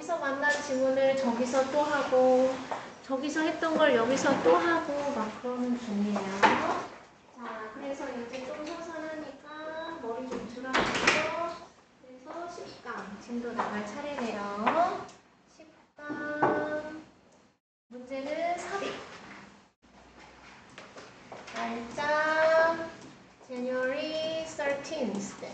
여기서 만난 지문을 저기서 또 하고 저기서 했던 걸 여기서 또 하고 막 그러는 중이에요. 자, 그래서 이제 좀 서산하니까 머리 좀 들어가고요. 그래서 10강 진도 나갈 차례네요. 10강 문제는 삽입. 날짜 January 13th.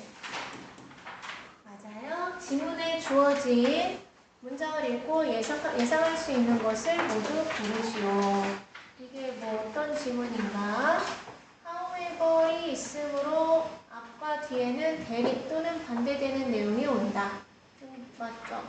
맞아요. 지문에 주어진 문장을 읽고 예상할 수 있는 것을 모두 고르시오. 이게 뭐 어떤 지문인가? however이 있으므로 앞과 뒤에는 대립 또는 반대되는 내용이 온다. 맞죠?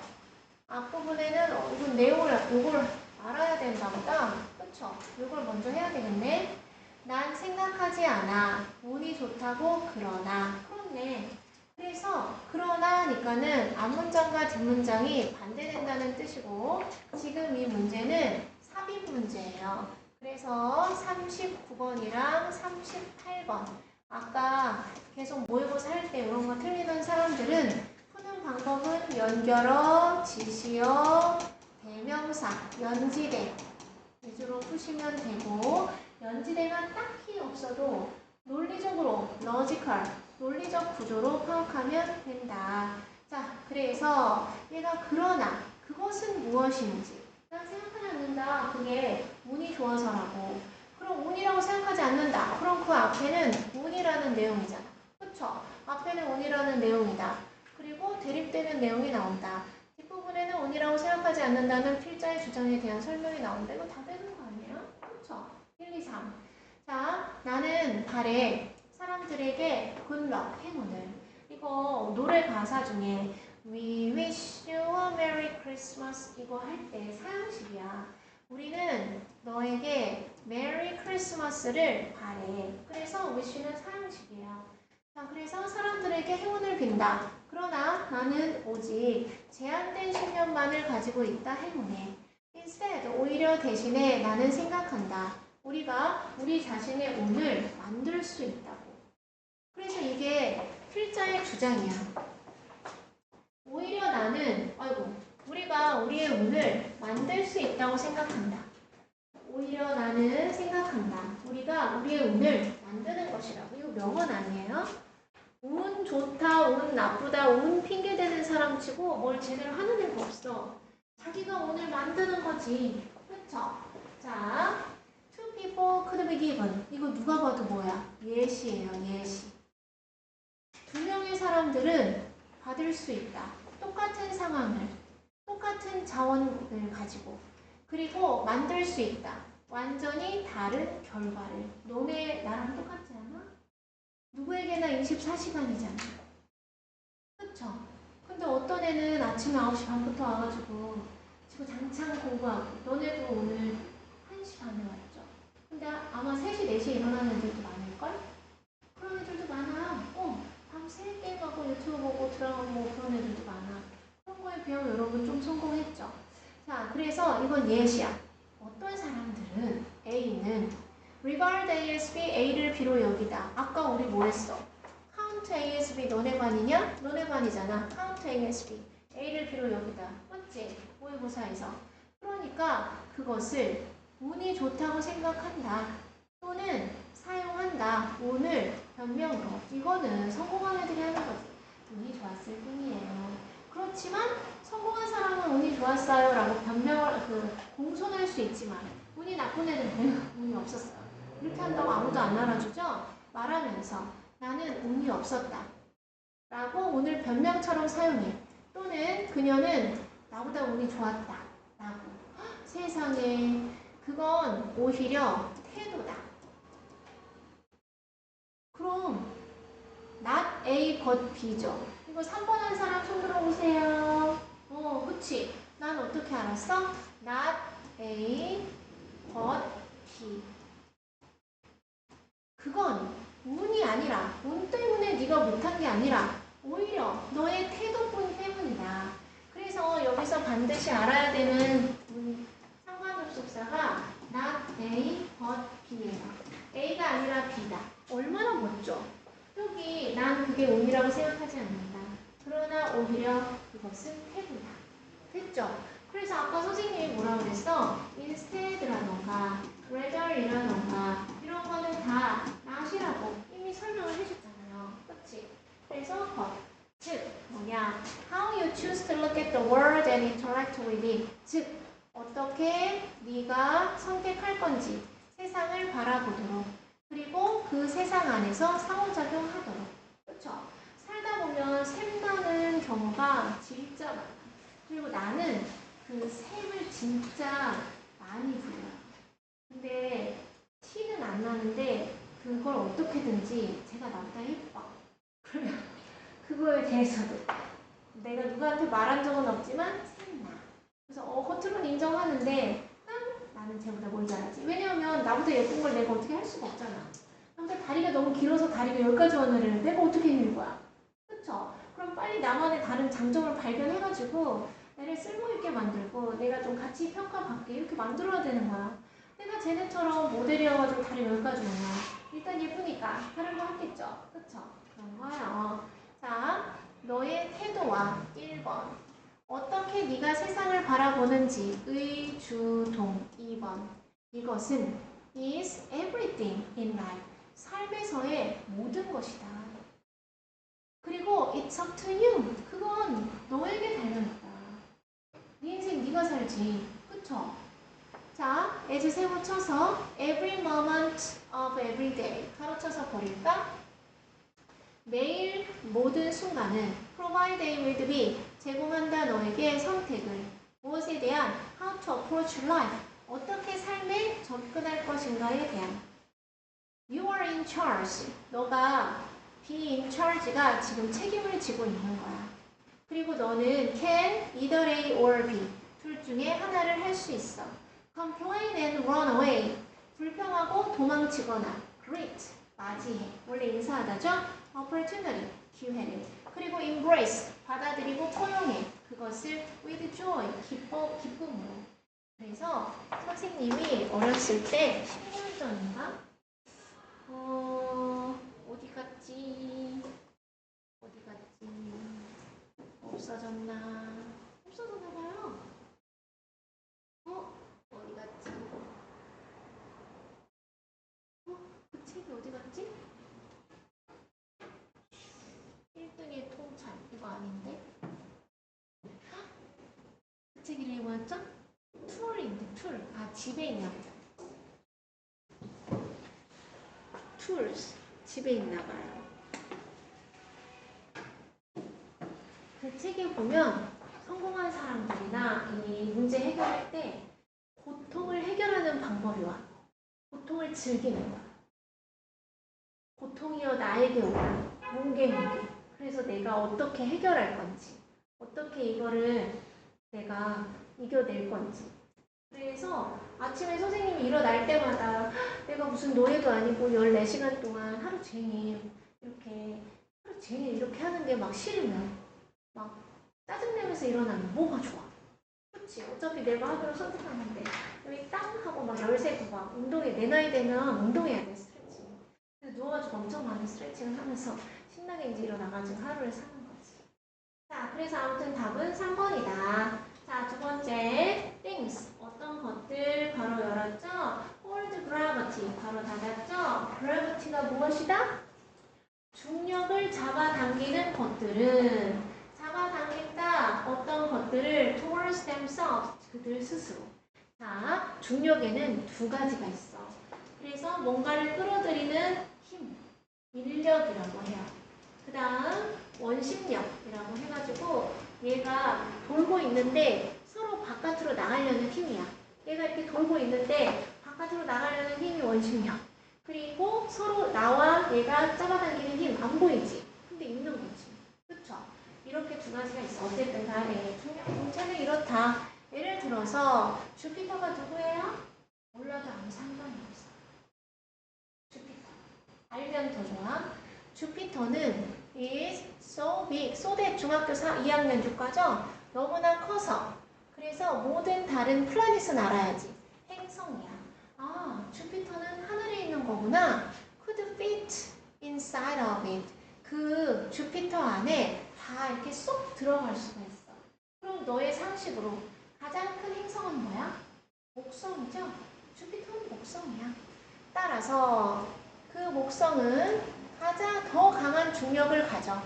앞부분에는 이건 이걸 알아야 된다 보다. 그쵸? 이걸 먼저 해야 되겠네. 난 생각하지 않아. 운이 좋다고 그러나. 그렇네. 그래서 그러나니까는 앞문장과 뒷문장이 반대된다는 뜻이고 지금 이 문제는 삽입 문제예요. 그래서 39번이랑 38번 아까 계속 모의고사 할 때 이런 거 틀리던 사람들은 푸는 방법은 연결어, 지시어, 대명사, 연지대 위주로 푸시면 되고 연지대가 딱히 없어도 논리적으로, 논리적 구조로 파악하면 된다. 자, 그래서 얘가 그러나 그것은 무엇인지 난 생각하지 않는다. 그게 운이 좋아서라고. 그럼 운이라고 생각하지 않는다. 그럼 그 앞에는 운이라는 내용이잖아. 그쵸? 앞에는 운이라는 내용이다. 그리고 대립되는 내용이 나온다. 뒷부분에는 운이라고 생각하지 않는다는 필자의 주장에 대한 설명이 나온다. 이거 다 되는 거 아니야? 그쵸? 1, 2, 3. 자, 나는 바래. 사람들에게 굿럭, 행운을. 이거 노래 가사 중에 We wish you a Merry Christmas 이거 할 때 사형식이야. 우리는 너에게 Merry Christmas를 바래. 그래서 wish는 사형식이에요. 자, 그래서 사람들에게 행운을 빈다. 그러나 나는 오직 제한된 신념만을 가지고 있다 행운에. Instead, 오히려 대신에 나는 생각한다. 우리가 우리 자신의 운을 만들 수 있다고. 그래서 이게 필자의 주장이야. 오히려 나는, 우리가 우리의 운을 만들 수 있다고 생각한다. 오히려 나는 생각한다. 우리가 우리의 운을 만드는 것이라고. 이거 명언 아니에요? 운 좋다, 운 나쁘다, 운 핑계대는 사람 치고 뭘 제대로 하는 애가 없어. 자기가 운을 만드는 거지. 그쵸? 자, two people could be given. 이거 누가 봐도 뭐야? 예시예요, 예시. 두 명의 사람들은 받을 수 있다. 똑같은 상황을, 똑같은 자원을 가지고. 그리고 만들 수 있다. 완전히 다른 결과를. 너네 나랑 똑같지 않아? 누구에게나 24시간이잖아. 그쵸? 근데 어떤 애는 아침에 9시 반부터 와가지고 지금 장창 공부하고 너네도 오늘 1시 반에 왔죠? 근데 아마 3시, 4시에 일어나는 애들도 많을걸? 그런 애들도 많아. 밤새 게임하고 유튜브 보고 드라마 보고 그런 애들도 많아. 그런 거에 비하면 여러분 좀 성공했죠? 자, 그래서 이건 예시야. 어떤 사람들은 A는 regard ASB A를 B로 여기다. 아까 우리 뭐 했어? count ASB 너네 반이냐? 너네 반이잖아. count ASB A를 B로 여기다. 맞지? 모의고사에서. 그러니까 그것을 운이 좋다고 생각한다. 또는 사용한다. 운을 변명으로. 이거는 성공한 애들이 하는 거지. 운이 좋았을 뿐이에요. 그렇지만 성공한 사람은 운이 좋았어요 라고 변명을 공손할 수 있지만 운이 나쁜 애들은 운이 없었어요. 이렇게 한다고 아무도 안 알아주죠? 말하면서 나는 운이 없었다 라고 오늘 변명처럼 사용해. 또는 그녀는 나보다 운이 좋았다 라고. 세상에 그건 오히려 태도다. 그럼 not A but B죠. 이거 3번 한 사람 손 들어보세요. 그치? 난 어떻게 알았어? not A but B. 그건 운이 아니라 운 때문에 네가 못한 게 아니라 오히려 너의 태도뿐 때문이다. 그래서 여기서 반드시 알아야 되는 상관접속사가 not A but B예요. A가 아니라 B다. 얼마나 멋져. 여기 난 그게 운이라고 생각하지 않는다. 그러나 오히려 그것은 태도다. 됐죠? 그래서 아까 선생님이 뭐라고 그랬어? instead라던가 rather이라던가 이런 거는 다 not이라고 이미 설명을 해줬잖아요. 그치? 그래서 즉 뭐냐? How you choose to look at the world and interact with it. 즉 어떻게 네가 선택할 건지 세상을 바라보도록 그리고 그 세상 안에서 상호작용하도록. 그쵸? 살다 보면 샘나는 경우가 진짜 많아. 그리고 나는 그 샘을 진짜 많이 부려요. 근데 티는 안 나는데 그걸 어떻게든지 제가 나보다 예뻐. 그러면 그거에 대해서도 내가 누구한테 말한 적은 없지만 샘나. 그래서 겉으로는 인정하는데 나는 쟤보다 뭘 잘하지. 왜냐하면 나보다 예쁜 걸 내가 어떻게 할 수가 없잖아. 나보다 다리가 너무 길어서 다리가 여기까지 오는 내가 어떻게 해낼 거야. 그쵸? 그럼 빨리 나만의 다른 장점을 발견해가지고 애를 쓸모있게 만들고 내가 좀 같이 평가받게 이렇게 만들어야 되는 거야. 내가 쟤네처럼 모델이어가지고 다리가 여기까지 오면 일단 예쁘니까 다른 거 하겠죠. 그쵸? 그런 거예요. 자, 너의 태도와 1번 어떻게 네가 세상을 바라보는지 의주동 2번 이것은 is everything in life 삶에서의 모든 것이다. 그리고 it's up to you 그건 너에게 달려있다. 네 인생 네가 살지. 그쵸? 자, as 세모 쳐서 every moment of every day 가로쳐서 버릴까? 매일 모든 순간은 provide A with B 제공한다 너에게 선택을 무엇에 대한 how to approach life 어떻게 삶에 접근할 것인가에 대한 You are in charge 너가 be in charge가 지금 책임을 지고 있는 거야. 그리고 너는 can either A or B 둘 중에 하나를 할 수 있어. Complain and run away 불평하고 도망치거나 greet 맞이해 원래 인사하다죠? Opportunity 기회를 그리고 embrace 받아들이고 포용해 그것을 with joy 기쁨으로. 그래서 선생님이 어렸을 때 10년 전인가 어디 갔지 없어졌나 봐요. 어디 갔지? 그 책이 어디 갔지? 1등의 통찰 이거 아닌데? 그 책 이름이 뭐였죠? 툴인데 아 집에 있나 보다. Tools 집에 있나 봐요. 그 책에 보면 성공한 사람들이나 이 문제 해결할 때 고통을 해결하는 방법이 와. 고통을 즐기는 거야. 고통이여 나에게 오라. 뭉게. 그래서 내가 어떻게 해결할 건지, 어떻게 이거를 내가 이겨낼 건지. 그래서 아침에 선생님이 일어날 때마다 내가 무슨 노예도 아니고 14시간 동안 하루 종일 이렇게 하는 게 막 싫으면 막 짜증내면서 일어나면 뭐가 좋아? 그치? 어차피 내가 하기로 선택한 건데 여기 땅 하고 막 열쇠고 막 운동해. 내 나이 되면 운동해야 돼. 스트레칭. 그래서 누워가지고 엄청 많은 스트레칭을 하면서 신나게 이제 일어나가지고 하루를 사는 거지. 자, 그래서 아무튼 답은 3번이다. 자, 두 번째 things 어떤 것들 바로 열었죠? hold gravity 바로 닫았죠? gravity가 무엇이다? 중력을 잡아당기는 것들은 잡아당긴다. 어떤 것들을 towards themselves 그들 스스로. 자, 중력에는 두 가지가 있어. 그래서 뭔가를 끌어들이는 힘, 인력이라고 해요. 그 다음 원심력이라고 해가지고 얘가 돌고 있는데 서로 바깥으로 나가려는 힘이야. 얘가 이렇게 돌고 있는데 바깥으로 나가려는 힘이 원심력. 그리고 서로 나와 얘가 잡아당기는 힘 안 보이지? 근데 있는 거지. 그쵸? 이렇게 두 가지가 있어. 어쨌든 간에 중력 공차는 이렇다. 예를 들어서 주피터가 누구예요? 몰라도 아무 상관이 없어. 주피터. 알면 더 좋아. 주피터는 is so big. so that 중학교 2학년 교과죠? 너무나 커서. 그래서 모든 다른 플라닛은 알아야지. 행성이야. 아, 주피터는 하늘에 있는 거구나. could fit inside of it. 그 주피터 안에 다 이렇게 쏙 들어갈 수가 있어. 그럼 그럼 너의 상식으로 가장 큰 행성은 뭐야? 목성이죠? 주피터는 목성이야. 따라서 그 목성은 가장 더 강한 중력을 가져.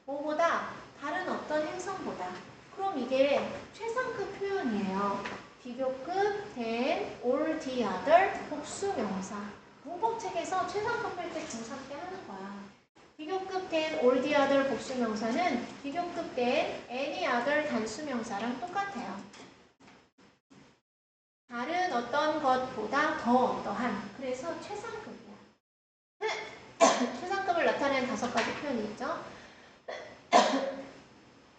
뭐보다? 다른 어떤 행성보다. 그럼 이게 최상급 표현이에요. 비교급 then all the other 복수명사. 문법책에서 최상급일 때 중3때 하는 거야. 비교급 then all the other 복수명사는 비교급 then any other 단수명사랑 똑같아요. 다른 어떤 것보다 더 어떠한. 그래서 최상급이야. 최상급을 나타내는 5가지 표현이 있죠.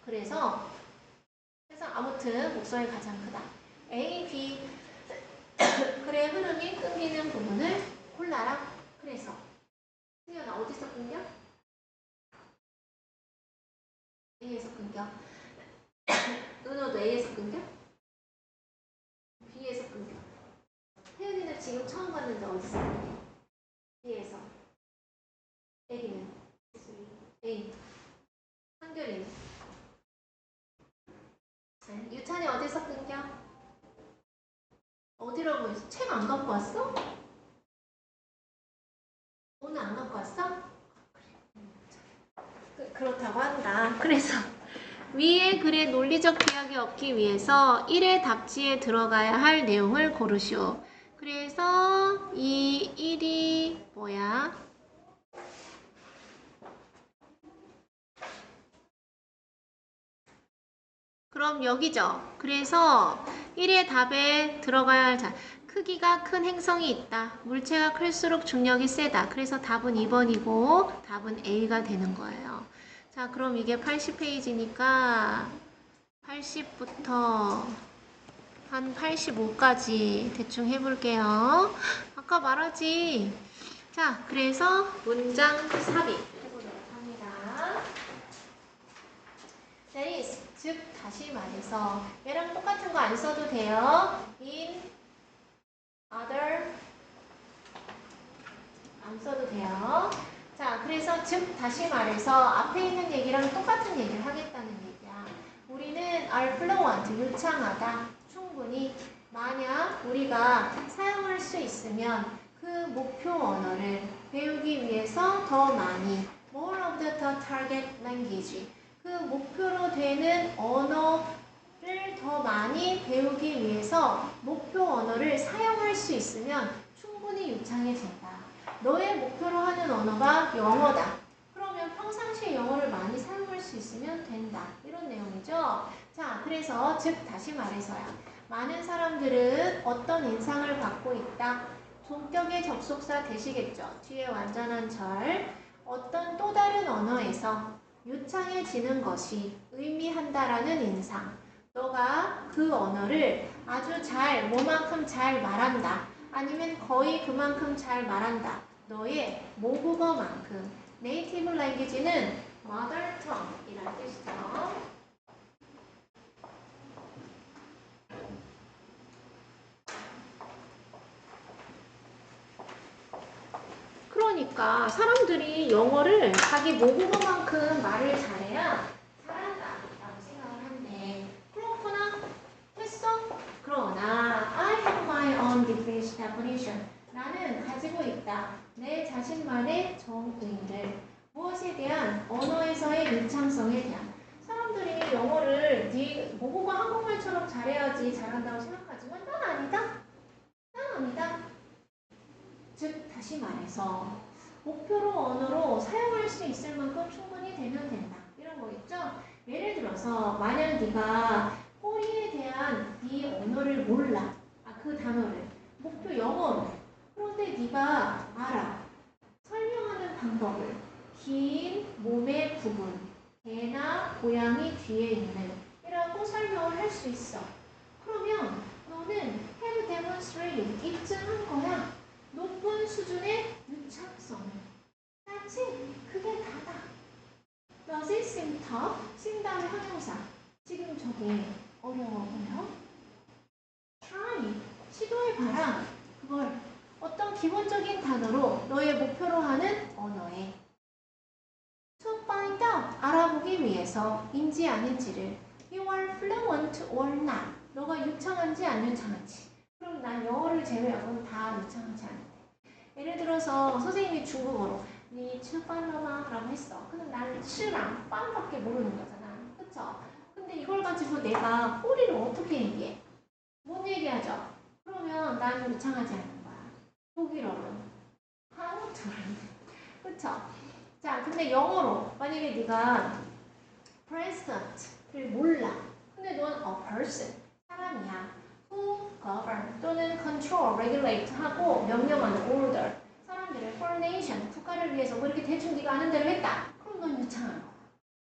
그래서 아무튼 목성이 가장 크다. A, B 그래 흐름이 끊기는 부분을 골라라. 그래서 승현아 어디서 끊겨? A에서 끊겨. 은호도 A에서 끊겨? B에서 끊겨. 혜연이는 지금 처음 봤는데 어디서 끊겨? B에서. 애기는 A. 한결이는 유찬이 어디서 끊겨? 어디라고 했어? 책 안 갖고 왔어? 오늘 안 갖고 왔어? 그렇다고 한다. 그래서 위의 글의 논리적 비약이 없기 위해서 1의 답지에 들어가야 할 내용을 고르시오. 그래서 이 1이 뭐야? 그럼 여기죠. 그래서 1의 답에 들어가야 할 크기가 큰 행성이 있다. 물체가 클수록 중력이 세다. 그래서 답은 2번이고 답은 A가 되는 거예요. 자, 그럼 이게 80페이지니까 80부터 한 85까지 대충 해볼게요. 아까 말하지. 자, 그래서 문장 삽입 해보도록 합니다. That is, 즉 다시 말해서 얘랑 똑같은 거 안 써도 돼요. in other 안 써도 돼요. 자, 그래서 즉 다시 말해서 앞에 있는 얘기랑 똑같은 얘기를 하겠다는 얘기야. 우리는 are fluent, 유창하다. 충분히 만약 우리가 사용할 수 있으면 그 목표 언어를 배우기 위해서 더 많이 more of the target language 그 목표로 되는 언어를 더 많이 배우기 위해서 목표 언어를 사용할 수 있으면 충분히 유창해진다. 너의 목표로 하는 언어가 영어다. 그러면 평상시에 영어를 많이 사용할 수 있으면 된다. 이런 내용이죠. 자, 그래서 즉 다시 말해서야. 많은 사람들은 어떤 인상을 갖고 있다. 동격의 접속사 되시겠죠. 뒤에 완전한 절. 어떤 또 다른 언어에서 유창해지는 것이 의미한다라는 인상. 너가 그 언어를 아주 잘, 뭐만큼 잘 말한다. 아니면 거의 그만큼 잘 말한다. 너의 모국어만큼. 네이티브 랭귀지는 mother tongue 이란 뜻이죠. 그러니까 사람들이 영어를 자기 모국어만큼 말을 잘해야 잘한다라고 생각을 한대. 그렇구나. 했어? 그러나 I have my own definition. 나는 가지고 있다. 내 자신만의 정의를. 무엇에 대한? 언어에서의 유창성에 대한. 사람들이 영어를 네 모국어 한국말처럼 잘해야지 잘한다고 생각하지만 난 아니다. 난 아니다. 즉 다시 말해서 목표로 언어로 사용할 수 있을 만큼 충분히 되면 된다. 이런 거 있죠? 예를 들어서 만약 네가 꼬리에 대한 네 언어를 몰라. 그 단어를. 목표 영어로. 그런데 네가 알아. 설명하는 방법을. 긴 몸의 부분. 개나 고양이 뒤에 있는 이라고 설명을 할 수 있어. 그러면 너는 have demonstrated 입증한 거야. 높은 수준의 유창성을. 맞지? 그게 다다. Does it seem tough? seem 다음에 형용사. 지금 저게 어려워 보여? Try. 시도해봐라. 그걸 어떤 기본적인 단어로 너의 목표로 하는 언어에 To find out. 알아보기 위해서 인지 아닌지를 You are fluent. want or not. 너가 유창한지 안 유창한지. 그럼 난 영어를 제외하고는 다 유창하지 않은데. 예를 들어서 선생님이 중국어로 니 츠반러마 라고 했어. 근데 나는 츠랑 빵밖에 모르는 거잖아. 그쵸? 근데 이걸 가지고 내가 꼬리를 어떻게 얘기해? 못 얘기하죠? 그러면 난 유창하지 않은 거야. 독일어로. 한국어로는. 그쵸? 자, 근데 영어로 만약에 네가 president를 몰라. 근데 넌 a person, 사람이야. who govern 또는 control, regulate 하고 명령하는 order. 사람들을 for nation, 국가를 위해서 뭐 이렇게 대충 네가 아는 대로 했다. 그럼 넌 유창한 거야.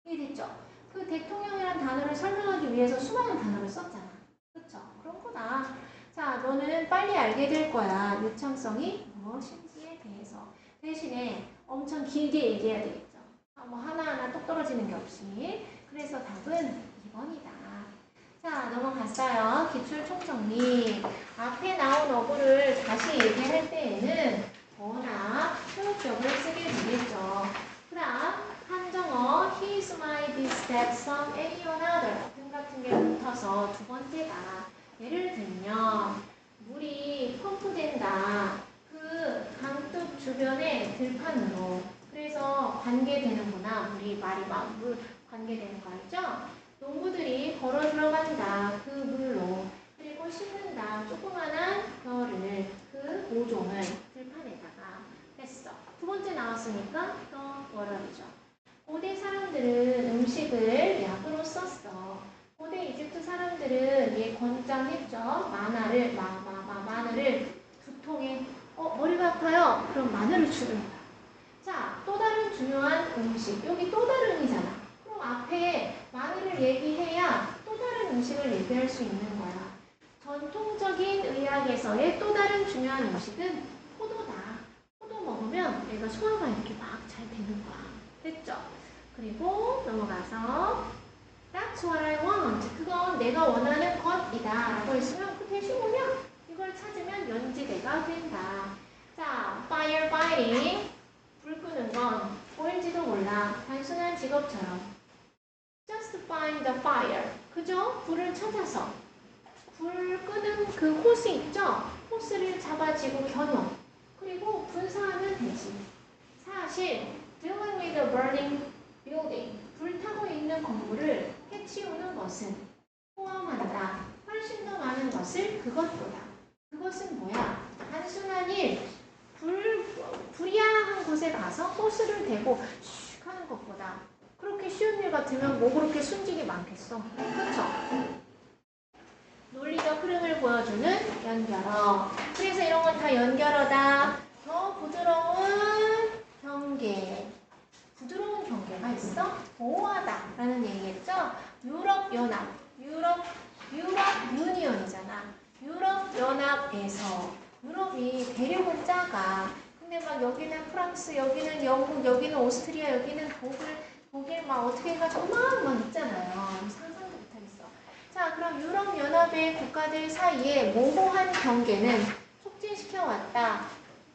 이해됐죠? 그 대통령이란 단어를 설명하기 위해서 수많은 단어를 썼잖아. 그쵸? 그런 거다. 자, 너는 빨리 알게 될 거야. 유창성이 무엇인지에 대해서. 대신에 엄청 길게 얘기해야 되겠죠. 뭐 하나하나 똑 떨어지는 게 없이. 그래서 답은 2번이다. 자, 넘어갔어요. 기출 총정리. 앞에 나온 어구를 다시 얘기할 때에는 더나 소유격을 쓰게 되겠죠. 그 다음 한정어 he is my this that some any another 같은 게 붙어서 두 번째가 예를 들면 물이 펌프된다. 그 강둑 주변의 들판으로. 그래서 관계되는구나. 물이 말이 막 물 관계되는 거 알죠? 농부들이 걸어 들어간다. 그 물로. 그리고 씻는다. 조그만한 별을 그 모종을 들판에다가 했어. 두 번째 나왔으니까 또 월요일이죠. 고대 사람들은 음식을 약으로 썼어. 고대 이집트 사람들은 얘 권장했죠. 마늘을 두 통에 머리가 아파요. 그럼 마늘을 주는 거야. 자, 또 다른 중요한 음식. 여기 또 다른이잖아. 그럼 앞에 마늘을 얘기해야 또 다른 음식을 얘기할 수 있는 거야. 전통적인 의학에서의 또 다른 중요한 음식은 포도다. 포도 먹으면 얘가 소화가 이렇게 막 잘 되는 거야. 됐죠? 그리고 넘어가서 That's what I want. 그건 내가 원하는 것이다. 라고 했으면 그 대신 뭐냐? 이걸 찾으면 연지대가 된다. 자, firefighting. 불 끄는 건 보일지도 몰라. 단순한 직업처럼. Just find the fire. 그죠? 불을 찾아서. 불 끄는 그 호스 있죠? 호스를 잡아지고 겨누. 그리고 분사하면 되지. 사실 dealing with a burning building. 불타고 있는 건물을 해치우는 것은 포함한다. 훨씬 더 많은 것을 그것보다. 그것은 뭐야? 단순한 일. 불야한 곳에 가서 호스를 대고 슉 하는 것보다 그렇게 쉬운 일 같으면 뭐 그렇게 순직이 많겠어. 그렇죠? 논리적 흐름을 보여주는 연결어. 그래서 이런 건 다 연결어다. 더 부드러운 경계. 부드러운 경계가 있어? 보호하다 라는 얘기겠죠? 유럽연합. 유럽 유니언이잖아. 유럽연합에서 유럽이 대륙은 작아. 근데 막 여기는 프랑스, 여기는 영국, 여기는 오스트리아, 여기는 독일 막 어떻게 해가지고 막 있잖아요. 상상도 못하겠어. 자, 그럼 유럽연합의 국가들 사이에 모호한 경계는 촉진시켜왔다.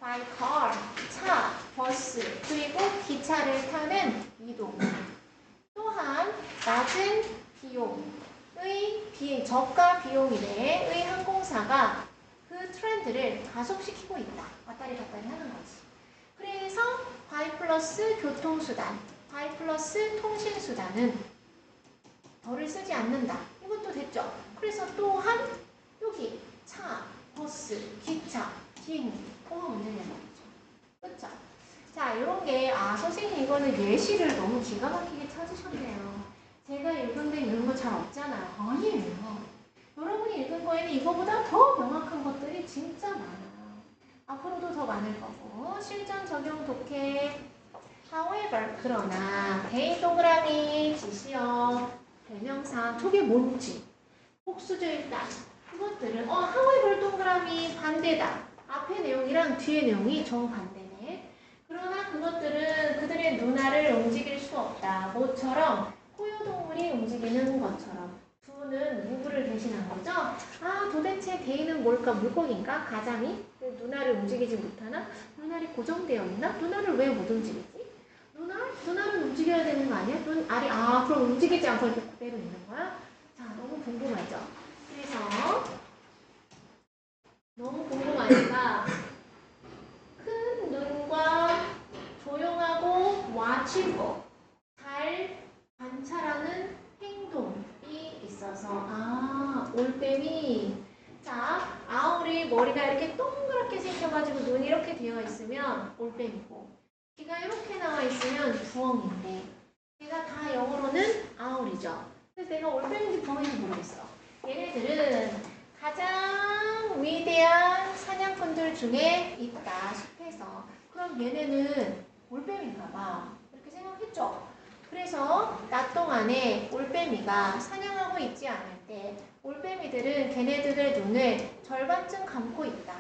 by car, 차, 버스, 그리고 기차를 타는 이동. 또한 낮은 비용의 저가 비용의 항공사가 그 트렌드를 가속시키고 있다. 왔다리 갔다리 하는 거지. 그래서 by 플러스 교통수단, by 플러스 통신수단은 덜을 쓰지 않는다. 이것도 됐죠? 그래서 또한 여기 차, 버스, 기차, 비행기 뭐가 문제냐는 거죠. 그렇죠? 자, 이런 게 선생님 이거는 예시를 너무 기가 막히게 찾으셨네요. 제가 읽은 데 이런 거 잘 없잖아요. 아니에요. 여러분이 읽은 거에는 이거보다 더 명확한 것들이 진짜 많아요. 앞으로도 더 많을 거고. 실전 적용 독해. However, 그러나 대인 동그라미, 지시어, 대명사, 저게 뭔지, 복수주의 딱 그것들은 however 동그라미 반대다. 앞의 내용이랑 뒤의 내용이 정반대네. 그러나 그것들은 그들의 눈알을 움직일 수 없다. 뭐처럼 포유동물이 움직이는 것처럼. 두는 누구를 대신한 거죠? 도대체 개인은 뭘까? 물고기인가? 가자미? 눈알을 움직이지 못하나? 눈알이 고정되어 있나? 눈알을 왜 못 움직이지? 눈알은 움직여야 되는 거 아니야? 눈알이 그럼 움직이지 않고 이렇게 그대로 있는 거야? 자, 너무 궁금해. 올빼미. 자, 아울이 머리가 이렇게 동그랗게 생겨가지고 눈이 이렇게 되어 있으면 올빼미고, 귀가 이렇게 나와 있으면 부엉인데, 얘가 다 영어로는 아울이죠. 그래서 내가 올빼미인지 부엉인지 모르겠어. 얘네들은 가장 위대한 사냥꾼들 중에 있다, 숲에서. 그럼 얘네는 올빼미인가 봐. 이렇게 생각했죠? 그래서 낮 동안에 올빼미가 사냥하고 있지 않을 때 올빼미들은 걔네들의 눈을 절반쯤 감고 있다.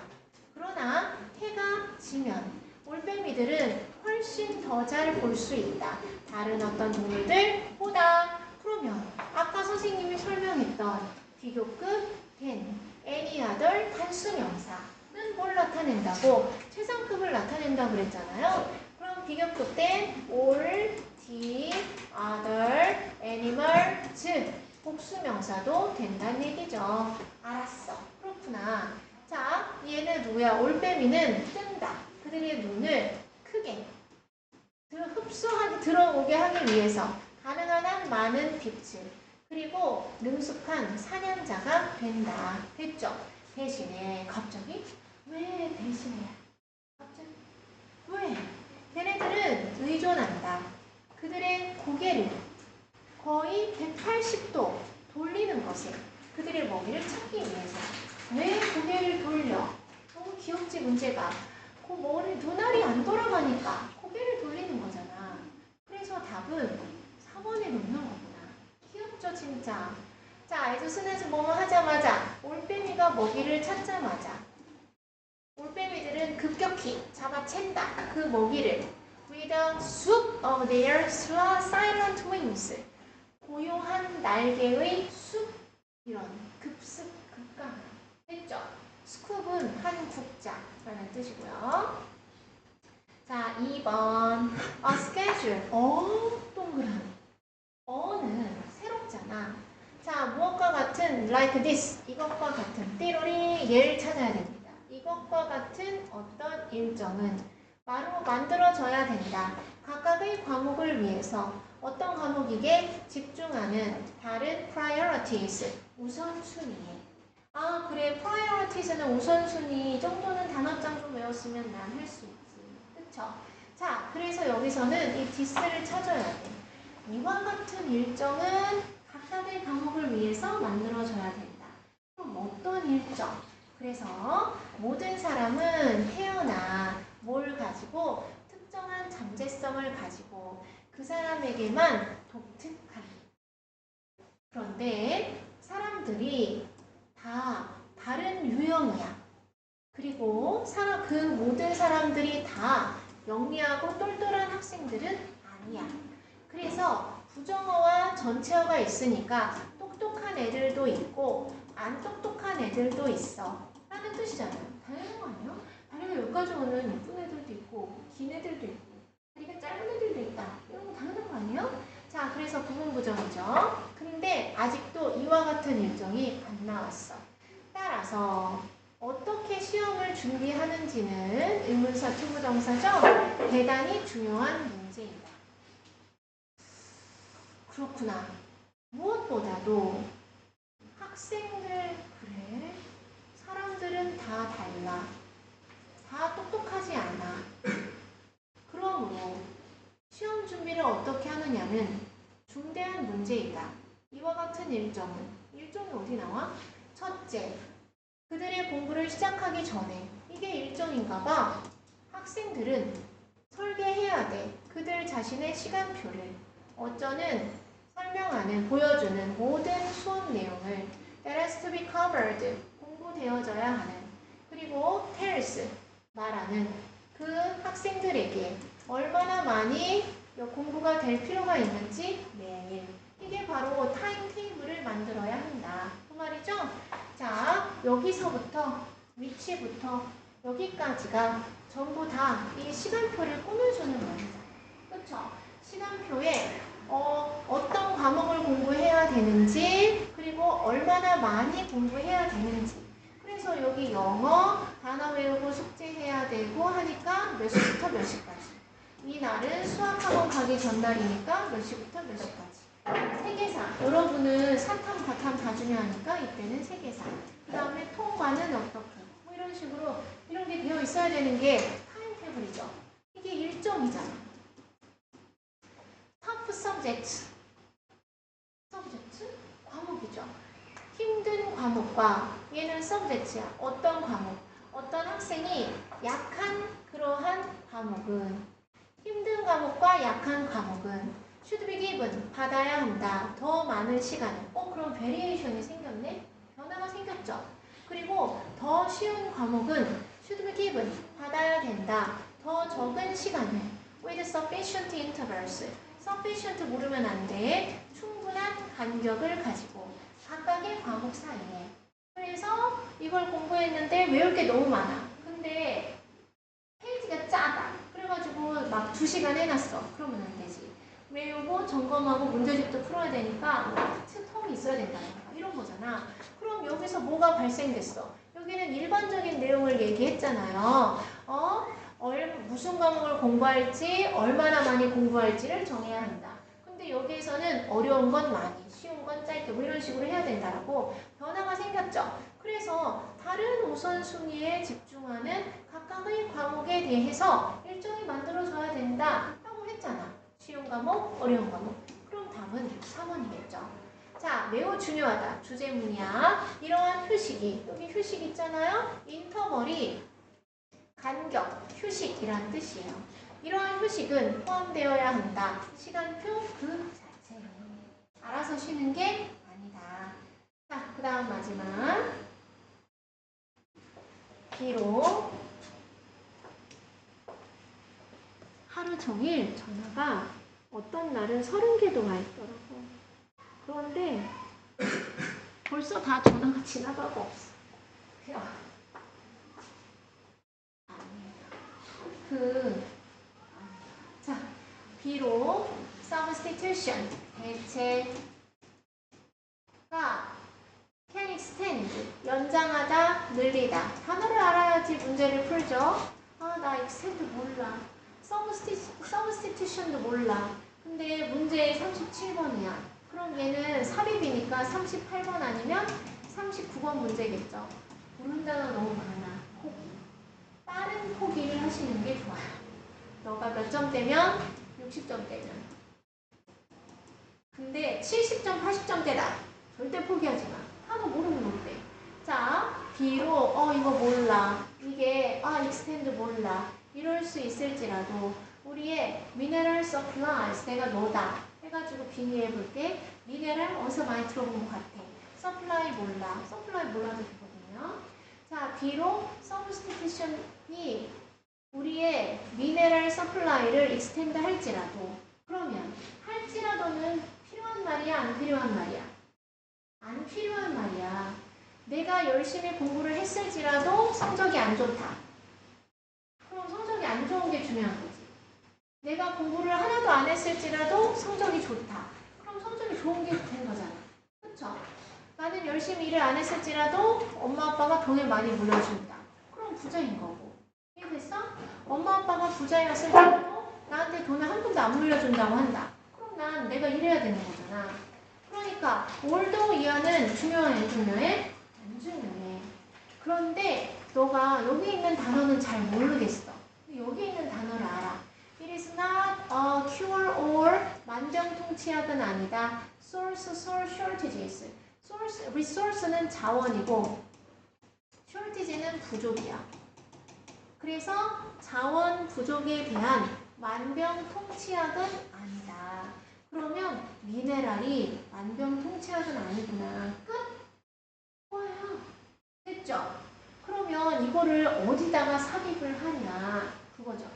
그러나 해가 지면 올빼미들은 훨씬 더 잘 볼 수 있다. 다른 어떤 동물들보다. 그러면 아까 선생님이 설명했던 비교급 된 any other 단수명사는 뭘 나타낸다고? 최상급을 나타낸다고 그랬잖아요. 그럼 비교급 된 all, the, other, animals 복수명사도 된다는 얘기죠. 알았어. 그렇구나. 자, 얘는 누구야? 올빼미는 뜬다. 그들의 눈을 크게 들어오게 하기 위해서 가능한 한 많은 빛을, 그리고 능숙한 사냥자가 된다. 됐죠? 대신에 갑자기? 왜 대신에? 갑자기? 왜? 걔네들은 의존한다. 그들의 고개를 거의 180도 돌리는 것에 그들의 먹이를 찾기 위해서. 왜 고개를 돌려? 너무 귀엽지 문제가. 그 머리 눈알이 안 돌아가니까 고개를 돌리는 거잖아. 그래서 답은 4번에 놓는 거구나. 귀엽죠 진짜. 자, as soon as 뭐뭐 하자마자, 올빼미가 먹이를 찾자마자 올빼미들은 급격히 잡아챈다. 그 먹이를 with a swoop of their silent wings, 고요한 날개의 숲, 이런 급습, 급강 했죠. 스쿱은 한 국자라는 뜻이고요. 자, 2번 a schedule. 동그란. 어는 새롭잖아. 자, 무엇과 같은 like this, 이것과 같은 띠로리, 얘를 찾아야 됩니다. 이것과 같은 어떤 일정은 바로 만들어져야 된다. 각각의 과목을 위해서 어떤 과목에게 집중하는 다른 priorities, 우선순위에. 아, 그래. priorities는 우선순위. 이 정도는 단어장 좀 외웠으면 난 할 수 있지. 그쵸? 자, 그래서 여기서는 이 this를 찾아야 돼. 이와 같은 일정은 각각의 과목을 위해서 만들어져야 된다. 그럼 어떤 일정? 그래서 모든 사람은 태어나 뭘 가지고 특정한 잠재성을 가지고 그 사람에게만 독특한. 그런데 사람들이 다 다른 유형이야. 그리고 그 모든 사람들이 다 영리하고 똘똘한 학생들은 아니야. 그래서 부정어와 전체어가 있으니까 똑똑한 애들도 있고 안 똑똑한 애들도 있어 라는 뜻이잖아요. 당연한 거 아니에요? 다리가 여기까지 오는 예쁜 애들도 있고 긴 애들도 있고 다리가 짧은 애들도 있다. 이런 거 당연한 거 아니에요? 자, 그래서 부분부정이죠. 근데 아직도 이와 같은 일정이 안 나왔어. 따라서 어떻게 시험을 준비하는지는 의문사, 투부정사죠? 대단히 중요한 문제입니다. 그렇구나. 무엇보다도 학생들, 그래? 사람들은 다 달라. 다 똑똑하지 않아. 그러므로 시험 준비를 어떻게 하느냐는 중대한 문제이다. 이와 같은 일정이 어디 나와? 첫째, 그들의 공부를 시작하기 전에, 이게 일정인가 봐. 학생들은 설계해야 돼. 그들 자신의 시간표를. 어쩌는 설명하는, 보여주는 모든 수업 내용을 that has to be covered, 공부되어져야 하는. 그리고 tells, 말하는 그 학생들에게 얼마나 많이 공부가 될 필요가 있는지 매일. 이게 바로 타임테이블을 만들어야 한다. 그 말이죠? 자, 여기서부터 위치부터 여기까지가 전부 다 이 시간표를 꾸며주는 말이죠. 그렇죠? 시간표에 어떤 과목을 공부해야 되는지, 그리고 얼마나 많이 공부해야 되는지. 그래서 여기 영어 단어 외우고 숙제해야 되고 하니까 몇 시부터 몇 시까지. 이 날은 수학학원 가기 전날이니까 몇 시부터 몇 시까지. 세계사. 여러분은 사탐, 다탐, 다중에 중요하니까 이때는 세계사. 그 다음에 통과는 어떻게. 뭐 이런 식으로 이런 게 되어 있어야 되는 게 타임테이블이죠. 이게 일정이잖아. 터프 서브젝트. 서브젝트? 과목이죠. 힘든 과목과 얘는 서브젝트야. 어떤 과목? 어떤 학생이 약한 그러한 과목은 힘든 과목과 약한 과목은 should be given 받아야 한다. 더 많은 시간을. 그럼 베리에이션이 생겼네? 변화가 생겼죠. 그리고 더 쉬운 과목은 should be given 받아야 된다. 더 적은 시간을 with sufficient intervals. sufficient 모르면 안 돼. 충분한 간격을 가지고 각각의 과목 사이에. 그래서 이걸 공부했는데 외울 게 너무 많아. 근데 페이지가 짜다. 그래가지고 막 2시간 해놨어. 그러면 안 되지. 외우고 점검하고 문제집도 풀어야 되니까 같은 텀이 있어야 된다는 거야. 이런 거잖아. 그럼 여기서 뭐가 발생됐어? 여기는 일반적인 내용을 얘기했잖아요. 무슨 과목을 공부할지 얼마나 많이 공부할지를 정해야 한다. 근데 여기에서는 어려운 건 많이, 쉬운 건 짧게 뭐 이런 식으로 해야 된다라고 변화가 생겼죠. 그래서 다른 우선순위에 집중하는 각각의 과목에 대해서 일정이 만들어져야 된다 라고 했잖아. 쉬운 과목, 어려운 과목. 그럼 답은 3번이겠죠. 자, 매우 중요하다. 주제문이야. 이러한 휴식이, 여기 휴식 있잖아요. 인터벌이 간격, 휴식이란 뜻이에요. 이러한 휴식은 포함되어야 한다. 시간표 그 자체에. 알아서 쉬는 게 아니다. 자, 그 다음 마지막. 비록 하루 종일 전화가 어떤 날은 30개도 와 있더라고. 그런데 벌써 다 전화가 지나가고 없어. 자, 비록 substitution 대체가 can extend 연장하다, 늘리다. 단어를 알아야지 문제를 풀죠. 나 extend 몰라. substitution도 몰라. 근데 문제 37번이야. 그럼 얘는 삽입이니까 38번 아니면 39번 문제겠죠. 모르는 단어 너무 많아. 빠른 포기를 하시는 게 좋아요. 너가 몇 점대면? 60점대면. 근데 70점, 80점대다. 절대 포기하지 마. 하나 모르면 어때? 자, 비록 이거 몰라. 이게 extend 몰라. 이럴 수 있을지라도 우리의 mineral supplies 내가 너다 해가지고 빙의해볼게. mineral 어디서 많이 들어본 것 같아. supply 몰라. supply 몰라도 되거든요. 자, 비록 substitution이 우리의 mineral supply를 extend 할지라도 그러면 할지라도는 필요한 말이야? 안 필요한 말이야? 안 필요한 말이야. 내가 열심히 공부를 했을지라도 성적이 안 좋다. 그럼 성적이 안 좋은 게 중요한 거지. 내가 공부를 하나도 안 했을지라도 성적이 좋다. 그럼 성적이 좋은 게 된 거잖아. 그쵸? 나는 열심히 일을 안 했을지라도 엄마 아빠가 돈을 많이 물려준다. 그럼 부자인 거고. 이해됐어? 엄마 아빠가 부자였을지라도 나한테 돈을 한 푼도 안 물려준다고 한다. 그럼 난 내가 일해야 되는 거잖아. 그러니까 올도 이하는 중요해, 중요해? 안 중요해. 그런데 너가 여기 있는 단어는 잘 모르겠어. 여기 있는 단어를 알아. It is not a cure or 만병통치약은 아니다. Source shortages. resource는 자원이고 shortage는 부족이야. 그래서 자원 부족에 대한 만병통치약은 아니다. 그러면 미네랄이 만병통치약은 아니구나. 끝? 뭐야? 됐죠? 그러면 이거를 어디다가 삽입을 하냐 그거죠.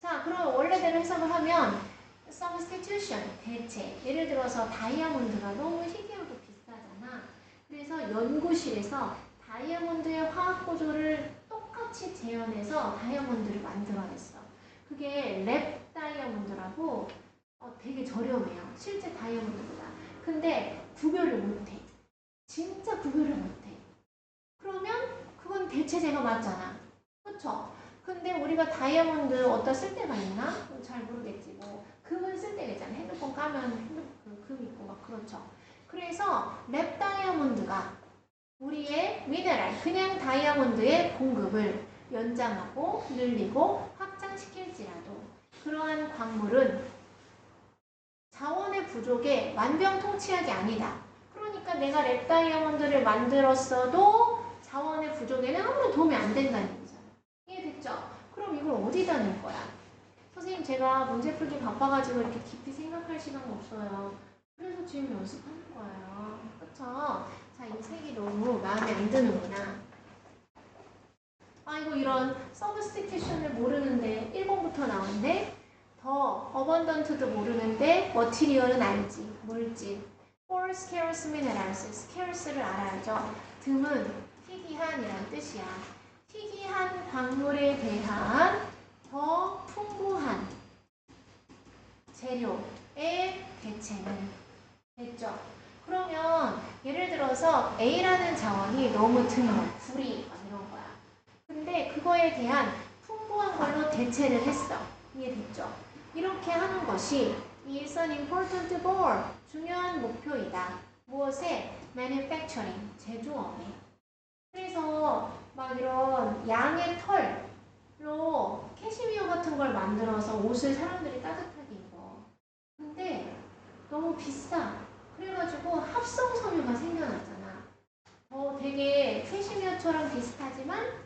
자, 그럼 원래대로 해석을 하면 substitution, 대체. 예를 들어서 다이아몬드가 너무 희귀하고 비싸잖아. 그래서 연구실에서 다이아몬드의 화학 구조를 똑같이 재현해서 다이아몬드를 만들어냈어. 그게 랩 다이아몬드라고 되게 저렴해요. 실제 다이아몬드보다. 근데 구별을 못해. 진짜 구별을 못해. 그러면 그건 대체제가 맞잖아. 그쵸? 근데 우리가 다이아몬드 어디다 쓸 때가 있나? 잘 모르겠지. 뭐 금은 쓸 때가 있잖아. 핸드폰 까면 금 있고 막 그렇죠. 그래서 랩 다이아몬드가 우리의 미네랄, 그냥 다이아몬드의 공급을 연장하고 늘리고 확장시킬지라도 그러한 광물은 자원의 부족에 만병통치약이 아니다. 그러니까 내가 랩 다이아몬드를 만들었어도 자원의 부족에는 아무런 도움이 안 된다는 얘기잖아. 이해됐죠? 그럼 이걸 어디다 넣을 거야? 선생님 제가 문제 풀기 바빠가지고 이렇게 깊이 생각할 시간 없어요. 그래서 지금 연습하는 거예요. 그쵸? 자, 이 색이 너무 마음에 안 드는구나. 아이고 이런 서브스티튜션을 모르는데 1번부터 나왔네. 더 어번던트도 모르는데 머티리얼은 알지. 물질. For scarce minerals. scarce를 알아야죠. 드문, 희귀한이란 뜻이야. 희귀한 광물에 대한 더 풍부한 재료의 대체는 됐죠? 그러면 예를 들어서 A라는 자원이 너무 드문, 구리 이런 거야. 근데 그거에 대한 풍부한 걸로 대체를 했어. 이해됐죠? 이렇게 하는 것이 is an important goal. 중요한 목표이다. 무엇에? manufacturing. 제조업에. 그래서 막 이런 양의 털로 캐시미어 같은 걸 만들어서 옷을 사람들이 따뜻하게 입어. 근데 너무 비싸. 그래가지고 합성 섬유가 생겨났잖아. 되게 캐시미어처럼 비슷하지만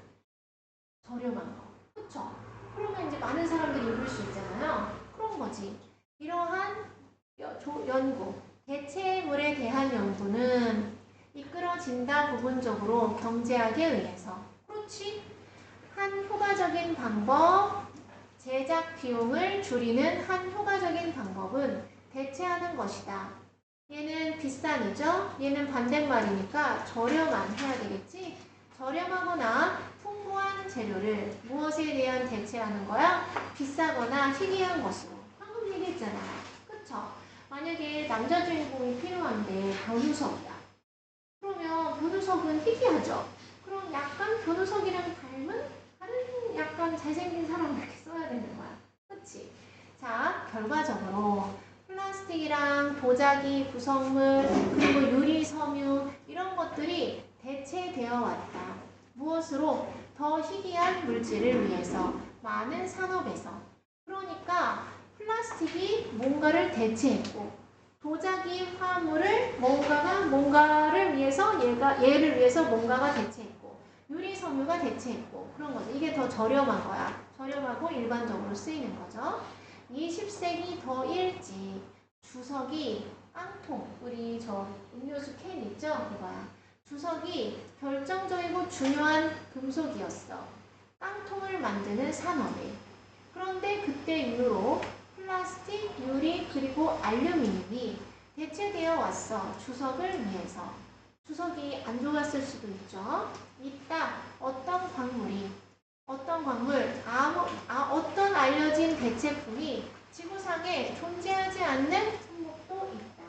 저렴한 거. 그쵸? 그러면 이제 많은 사람들이 입을 수 있잖아요. 그런 거지. 이러한 연구, 대체물에 대한 연구는 이끌어진다 부분적으로 경제학에 의해서. 그렇지? 한 효과적인 방법, 제작 비용을 줄이는 한 효과적인 방법은 대체하는 것이다. 얘는 비싼이죠? 얘는 반대말이니까 저렴한 해야 되겠지? 저렴하거나 풍부한 재료를 무엇에 대한 대체하는 거야? 비싸거나 희귀한 것으로. 방금 얘기했잖아. 그쵸? 만약에 남자 주인공이 필요한데 변우석이야. 그러면 변우석은 희귀하죠? 그럼 약간 변우석이랑 닮은 다른 약간 잘생긴 사람을 이렇게 써야 되는 거야. 그치? 자, 결과적으로 플라스틱이랑 도자기, 구성물, 그리고 유리, 섬유 이런 것들이 대체되어 왔다. 무엇으로? 더 희귀한 물질을 위해서 많은 산업에서. 그러니까 플라스틱이 뭔가를 대체했고 도자기 화물을 뭔가를 위해서 얘를 위해서 뭔가가 대체했고 유리 섬유가 대체했고 그런 거죠. 이게 더 저렴한 거야. 저렴하고 일반적으로 쓰이는 거죠. 20세기 더 일찍 주석이 깡통, 우리 저 음료수 캔 있죠? 그거야. 주석이 결정적이고 중요한 금속이었어. 깡통을 만드는 산업에. 그런데 그때 이후로 플라스틱, 유리, 그리고 알루미늄이 대체되어 왔어. 주석을 위해서. 주석이 안 좋았을 수도 있죠. 이따 어떤 광물, 어떤 알려진 대체품이 지구상에 존재하지 않는 품목도 있다.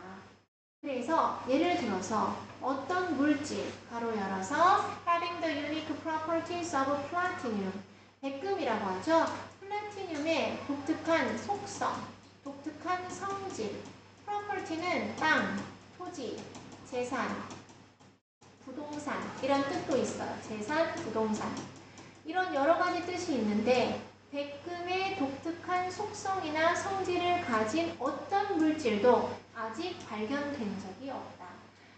그래서 예를 들어서 어떤 물질, 가로 열어서 having the unique properties of platinum, 백금이라고 하죠. 플라티늄의 독특한 속성, 독특한 성질. property는 땅, 토지, 재산, 부동산 이런 뜻도 있어요. 재산, 부동산. 이런 여러 가지 뜻이 있는데 백금의 독특한 속성이나 성질을 가진 어떤 물질도 아직 발견된 적이 없다.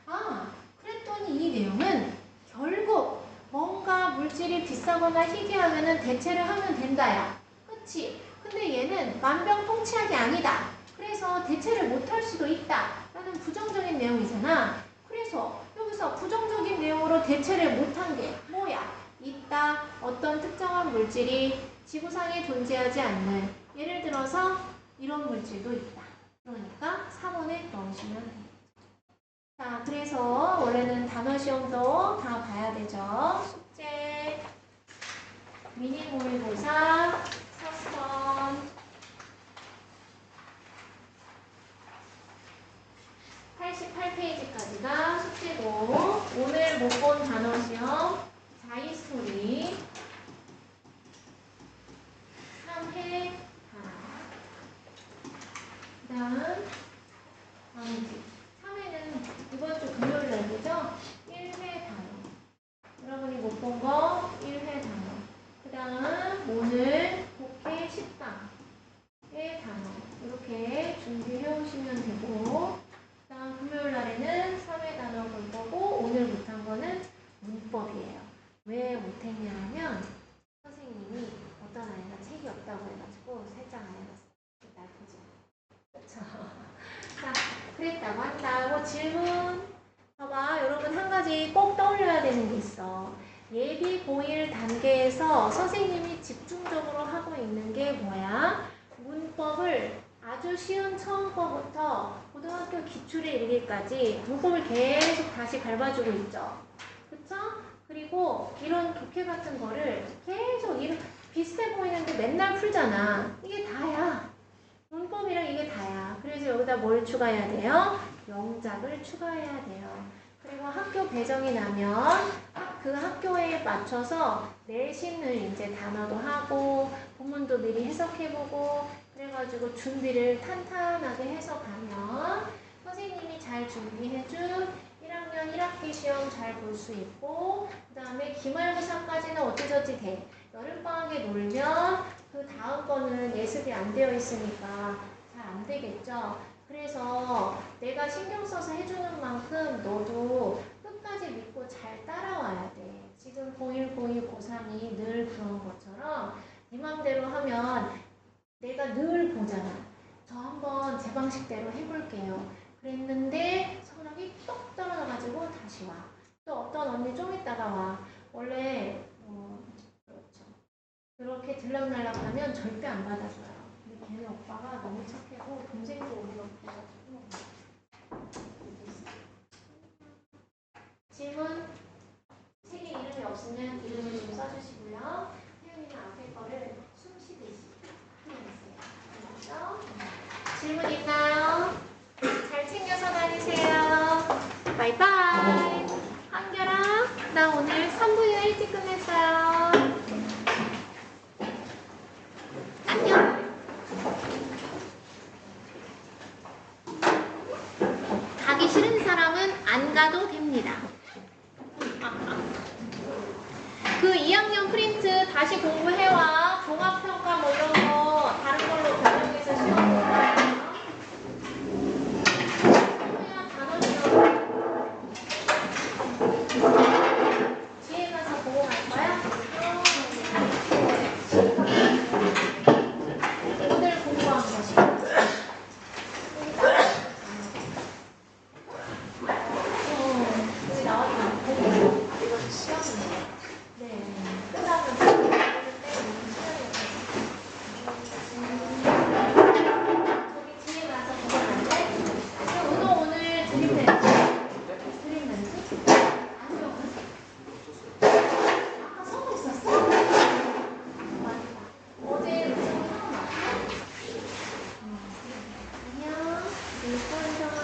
아, 그랬더니 이 내용은 결국 뭔가 물질이 비싸거나 희귀하면은 대체를 하면 된다야. 그치? 근데 얘는 만병통치약이 아니다. 그래서 대체를 못할 수도 있다. 라는 부정적인 내용이잖아. 그래서 여기서 부정적인 내용으로 대체를 못한 게 뭐야? 이따 어떤 특정한 물질이 지구상에 존재하지 않는 예를 들어서 이런 물질도 있다. 그러니까 3번에 넣으시면 돼요. 자, 그래서 원래는 단어 시험도 다 봐야 되죠. 숙제 미니 모의고사 4번 88페이지까지가 숙제고 오늘 못 본 단어 시험 자이스토리 3회 하나 그 다음 나머지 3회는 질문. 봐봐, 여러분 한 가지 꼭 떠올려야 되는 게 있어. 예비 고1 단계에서 선생님이 집중적으로 하고 있는 게 뭐야? 문법을 아주 쉬운 처음 거부터 고등학교 기출에 이르기까지 문법을 계속 다시 밟아주고 있죠. 그쵸? 그리고 이런 독해 같은 거를 계속 비슷해 보이는데 맨날 풀잖아. 이게 다야. 문법이랑 이게 다야. 그래서 여기다 뭘 추가해야 돼요? 영작을 추가해야 돼요. 그리고 학교 배정이 나면 그 학교에 맞춰서 내신을 이제 단어도 하고 본문도 미리 해석해보고 그래가지고 준비를 탄탄하게 해서 가면 선생님이 잘 준비해준 1학년 1학기 시험 잘 볼 수 있고 그 다음에 기말고사까지는 어찌저찌 돼. 여름방학에 놀면 그 다음 거는 예습이 안 되어 있으니까 잘 안 되겠죠. 그래서 내가 신경 써서 해주는 만큼 너도 끝까지 믿고 잘 따라와야 돼. 지금 고1, 고2, 고3이 늘 그런 것처럼 네 맘대로 하면 내가 늘 보잖아. 저 한번 제 방식대로 해볼게요. 그랬는데 성적이 뚝 떨어져가지고 다시 와. 또 어떤 언니 좀 있다가 와. 원래 그렇죠. 그렇게 들락날락하면 절대 안 받아줘요. 근데 걔네 오빠가 너무 착하고 동생도 오히려 그래가지고 질문 책에 이름이 없으면 이름을 좀 써주시고요. 태연이는 앞에 거를 숨 쉬듯이 표현했어요. 질문 있나요? 잘 챙겨서 다니세요. 바이바이. 한결아, 나 오늘 3분이나 일찍 끝냈어요. 안녕. 가기 싫은 사람은 안 가도 됩니다. 그 2학년 프린트 다시 공부해와. 종합평가 뭐 이런 거 다른 걸로 변경해서 시험 보고. 뒤에 가서 보고 갈 거야? 오늘 공부한 것이. 여기 나와도 않고. 이건 시험이에요. 네. 끝나면 저기 뒤에 가서 보고 갈래? 운동 오늘 드림랜드. 드림랜드? 아니요. 아까 서고 있었어? 맞다. 어제 무슨 처음 왔어? 안녕. 일본 정아.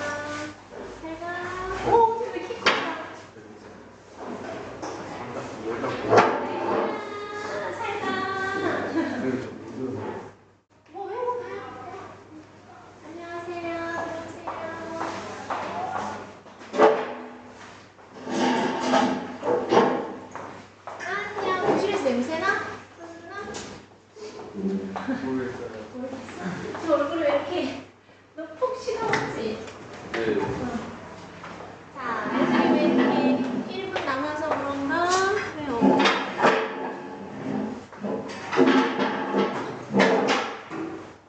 잘 가. 오, 왜 이렇게 커? 뭐 해볼까요? 안녕하세요. 들어오세요. 안녕. 교실에서 냄새나? 모르겠어요. 모르겠어? 저 얼굴 왜 이렇게 너 푹 쉬다 왔지? 네.